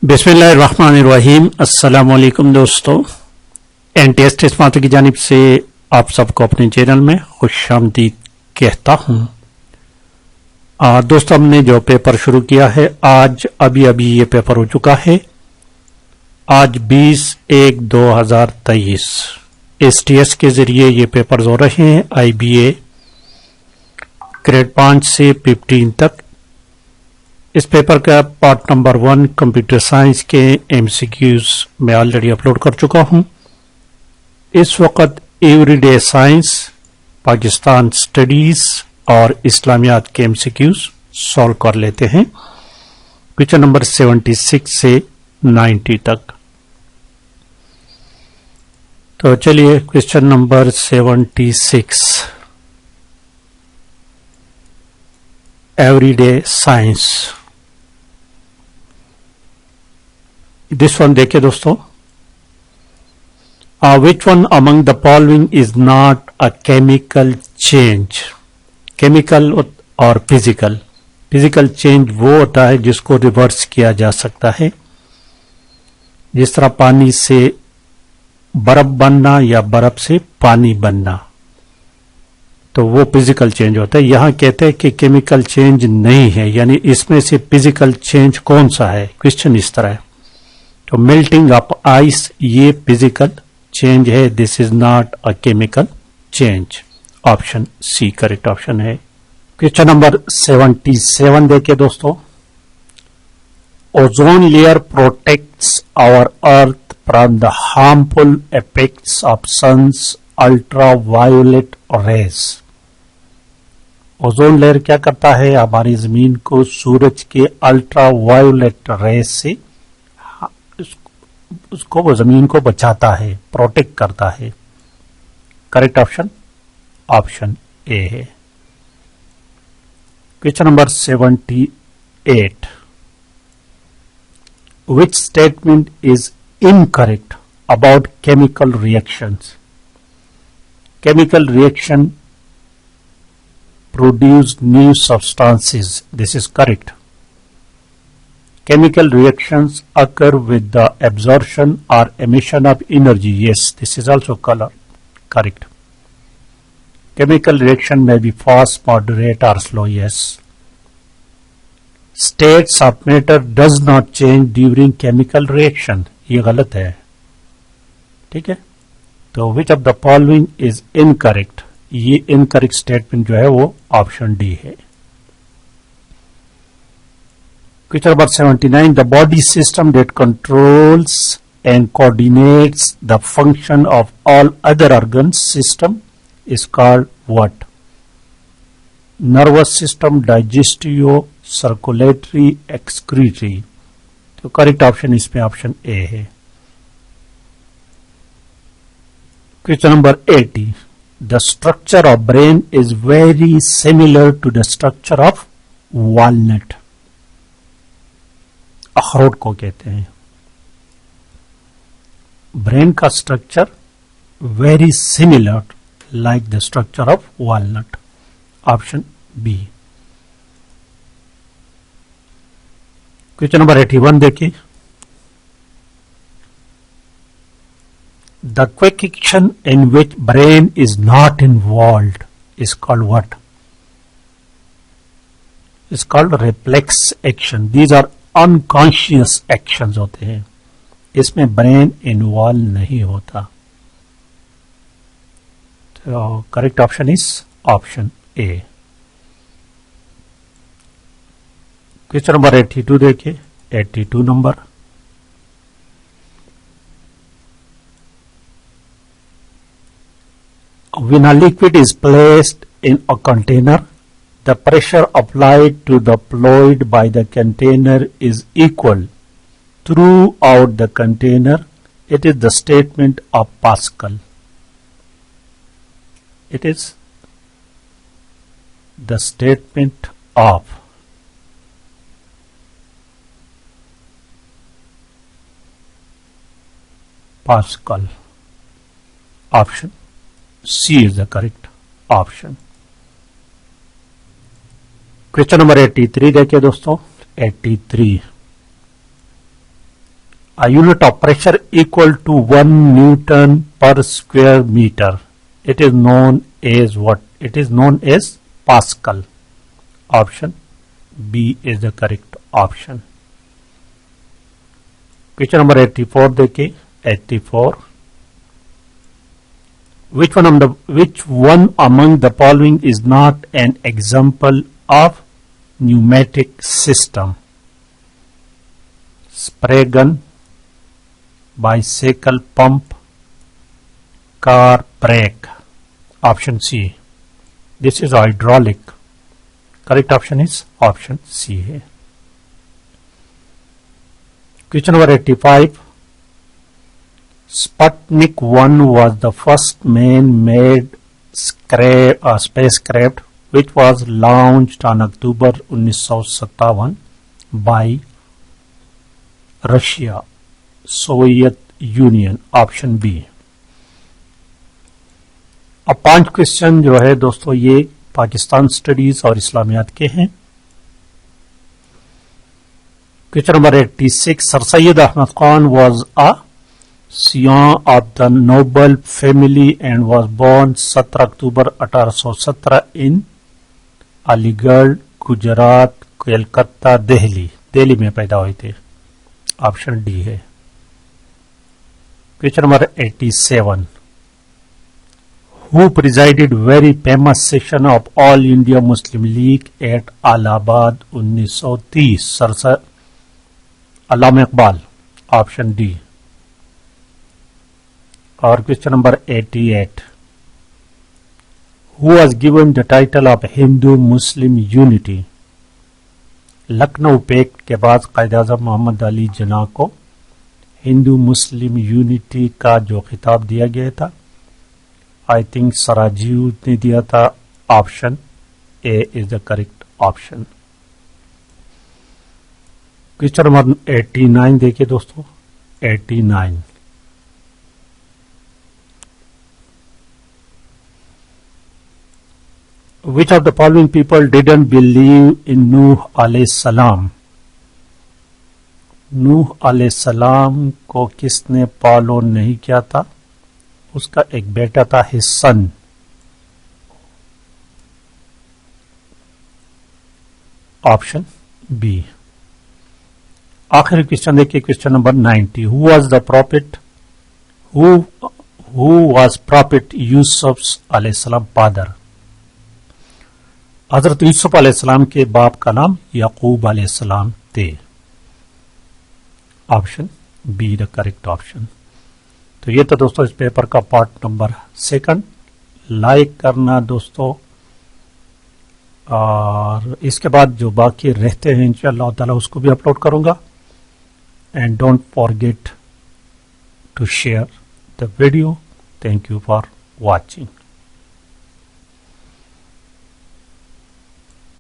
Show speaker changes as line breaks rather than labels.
बिस्मिल्लाहिर्रहमानिर्रहीम। अस्सलाम वालेकुम दोस्तों, STS टेस्ट मास्टर की जानिब से आप सबको अपने चैनल में खुशामदीद कहता हूँ। दोस्तों, हमने जो पेपर शुरू किया है आज अभी ये पेपर हो चुका है। आज 20/1/2023 STS के जरिए ये पेपर हो रहे हैं। IBA ग्रेड 5 से 15 तक। इस पेपर का पार्ट नंबर 1 कंप्यूटर साइंस के MCQs मैं ऑलरेडी अपलोड कर चुका हूं। इस वक्त एवरीडे साइंस, पाकिस्तान स्टडीज और इस्लामियात के MCQs सॉल्व कर लेते हैं, क्वेश्चन नंबर 76 से 90 तक। तो चलिए question number 76 everyday science, this one देखिए दोस्तों। Which one among the following is not a chemical change? Chemical और फिजिकल चेंज वो होता है जिसको रिवर्स किया जा सकता है, जिस तरह पानी से बर्फ बनना या बर्फ से पानी बनना, तो वो फिजिकल चेंज होता है। यहां कहते हैं कि केमिकल चेंज नहीं है, यानी इसमें से फिजिकल चेंज कौन सा है? क्वेश्चन इस तरह है। तो मेल्टिंग ऑफ आइस ये फिजिकल चेंज है, this is not a chemical change. Option C correct option है। क्वेश्चन नंबर 77 देखिए दोस्तों। Ozone layer protects our earth from the harmful effects of sun's ultraviolet rays. Ozone layer क्या करता है? हमारी जमीन को सूरज के अल्ट्रावायोलेट रेज से उसको वो जमीन को बचाता है, प्रोटेक्ट करता है। करेक्ट ऑप्शन ऑप्शन ए है। Question number 78 which statement is incorrect about chemical reactions? Chemical reaction produce new substances. This is correct. Chemical reactions occur with the absorption or emission of energy. Yes, this is also correct. Chemical reaction may be fast, moderate or slow. Yes. States of matter does not change during chemical reaction. ये गलत है, ठीक है। तो which of the following is incorrect? ये incorrect statement जो है वो ऑप्शन डी है। Question number 79 the body system that controls and coordinates the function of all other organ system is called what? Nervous system, digestive, circulatory, excretory. तो correct option इसमें option A है। Question number 80. The structure of brain is very similar to the structure of walnut. अखरोट को कहते हैं। Brain का structure very similar like the structure of walnut. Option B. Question number 81 देखिए। The quick action in which brain is not involved is called what? Is called reflex action. These are unconscious actions होते हैं, इसमें brain involve नहीं होता। तो correct option is option A. Question number 82 देखिए। 82 number. When a liquid is placed in a container, the pressure applied to the fluid by the container is equal throughout the container. It is the statement of Pascal. It is the statement of Pascal. Option C is the correct option. Question number 83 देखिए दोस्तों। 83 A unit of pressure equal to 1 Newton per square meter. It is known as what? It is known as Pascal. Option B is the correct option. Question number 84 देखिए 84. Which one among the following is not an example of pneumatic system? Spray gun, bicycle pump, car brake. Option C. This is hydraulic. Correct option is option C है. Question number 85. Sputnik 1 was the first man-made spacecraft which was launched on October 1957 by Russia, Soviet Union. Option B. अब 5 question जो है दोस्तों ये Pakistan studies और इस्लामियात के हैं. Question number 86. Sir Syed Ahmad Khan was a scion of the noble family and was born 17 October 1817 in Aligarh, Gujarat, Kolkata, Delhi. Delhi में पैदा हुए थे. ऑप्शन डी है. Question number 87. Who presided very famous session of All India Muslim League at Allahabad 1930? Sir Allama Iqbal. Option D. और question number 88. Who was given the title of Hindu Muslim Unity? Lucknow pact के बाद कायद-ए-आज़म मोहम्मद अली जिन्ना को Hindu Muslim unity का जो खिताब दिया गया था, आई थिंक सराजीव ने दिया था. Option A is the correct option. Question number 89 देखिए दोस्तों. 89. Which of the following people didn't believe in Nuh alayhi salam? नूह अलैहिस्सलाम को किसने फॉलो नहीं किया था? उसका एक बेटा था हिस्सन. Option B. आखिरी क्वेश्चन देखिए. Question number 90. Who was the prophet? Who was prophet Yusuf अलैहिस्सलाम father? हजरत यूसुफ अलैहिस्सलाम के बाप का नाम याकूब अलैहिस्सलाम थे. Option be the correct option. तो ये तो दोस्तों इस पेपर का पार्ट नंबर 2. लाइक करना दोस्तों, और इसके बाद जो बाकी रहते हैं इंशाअल्लाह ताला उसको भी अपलोड करूंगा. And don't forget to share the video. Thank you for watching.